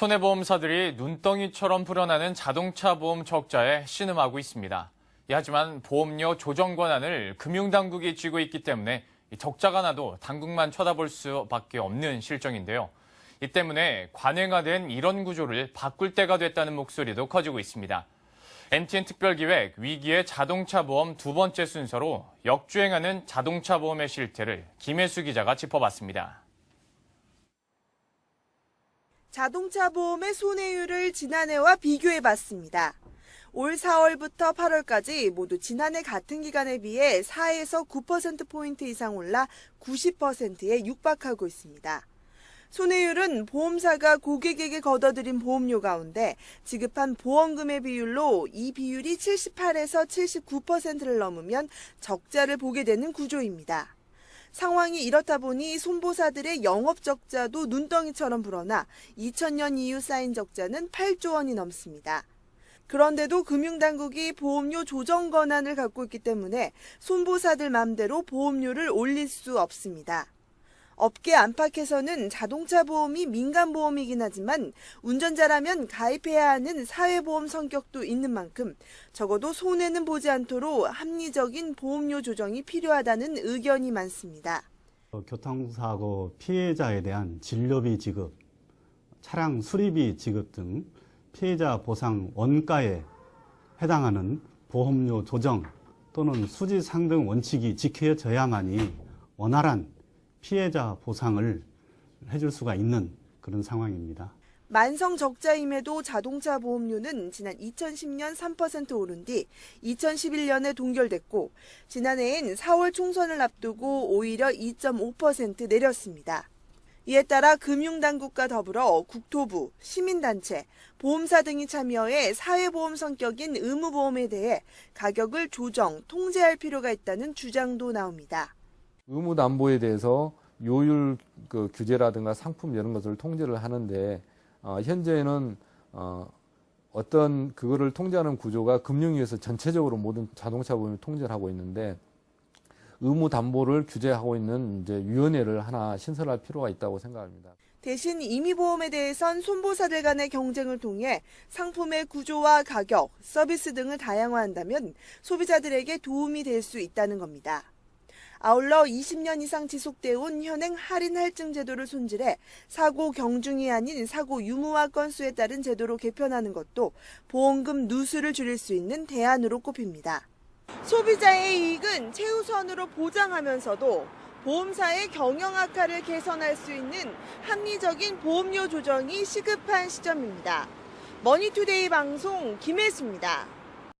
손해보험사들이 눈덩이처럼 불어나는 자동차 보험 적자에 신음하고 있습니다. 하지만 보험료 조정 권한을 금융당국이 쥐고 있기 때문에 적자가 나도 당국만 쳐다볼 수밖에 없는 실정인데요. 이 때문에 관행화된 이런 구조를 바꿀 때가 됐다는 목소리도 커지고 있습니다. MTN 특별기획 위기의 자동차 보험 두 번째 순서로 역주행하는 자동차 보험의 실태를 김혜수 기자가 짚어봤습니다. 자동차 보험의 손해율을 지난해와 비교해봤습니다. 올 4월부터 8월까지 모두 지난해 같은 기간에 비해 4에서 9%포인트 이상 올라 90%에 육박하고 있습니다. 손해율은 보험사가 고객에게 걷어들인 보험료 가운데 지급한 보험금의 비율로 이 비율이 78에서 79%를 넘으면 적자를 보게 되는 구조입니다. 상황이 이렇다 보니 손보사들의 영업 적자도 눈덩이처럼 불어나 2000년 이후 쌓인 적자는 8조 원이 넘습니다. 그런데도 금융당국이 보험료 조정 권한을 갖고 있기 때문에 손보사들 맘대로 보험료를 올릴 수 없습니다. 업계 안팎에서는 자동차 보험이 민간보험이긴 하지만 운전자라면 가입해야 하는 사회보험 성격도 있는 만큼 적어도 손해는 보지 않도록 합리적인 보험료 조정이 필요하다는 의견이 많습니다. 교통사고 피해자에 대한 진료비 지급, 차량 수리비 지급 등 피해자 보상 원가에 해당하는 보험료 조정 또는 수지 상등 원칙이 지켜져야만이 원활한 피해자 보상을 해줄 수가 있는 그런 상황입니다. 만성 적자임에도 자동차 보험료는 지난 2010년 3% 오른 뒤 2011년에 동결됐고 지난해엔 4월 총선을 앞두고 오히려 2.5% 내렸습니다. 이에 따라 금융당국과 더불어 국토부, 시민단체, 보험사 등이 참여해 사회보험 성격인 의무보험에 대해 가격을 조정, 통제할 필요가 있다는 주장도 나옵니다. 의무담보에 대해서 요율 규제라든가 상품 이런 것을 통제를 하는데 현재는 어떤 그거를 통제하는 구조가 금융위에서 전체적으로 모든 자동차 보험을 통제를 하고 있는데 의무담보를 규제하고 있는 이제 위원회를 하나 신설할 필요가 있다고 생각합니다. 대신 임의보험에 대해선 손보사들 간의 경쟁을 통해 상품의 구조와 가격, 서비스 등을 다양화한다면 소비자들에게 도움이 될 수 있다는 겁니다. 아울러 20년 이상 지속돼 온 현행 할인 할증 제도를 손질해 사고 경중이 아닌 사고 유무와 건수에 따른 제도로 개편하는 것도 보험금 누수를 줄일 수 있는 대안으로 꼽힙니다. 소비자의 이익은 최우선으로 보장하면서도 보험사의 경영 악화를 개선할 수 있는 합리적인 보험료 조정이 시급한 시점입니다. 머니투데이 방송 김혜수입니다.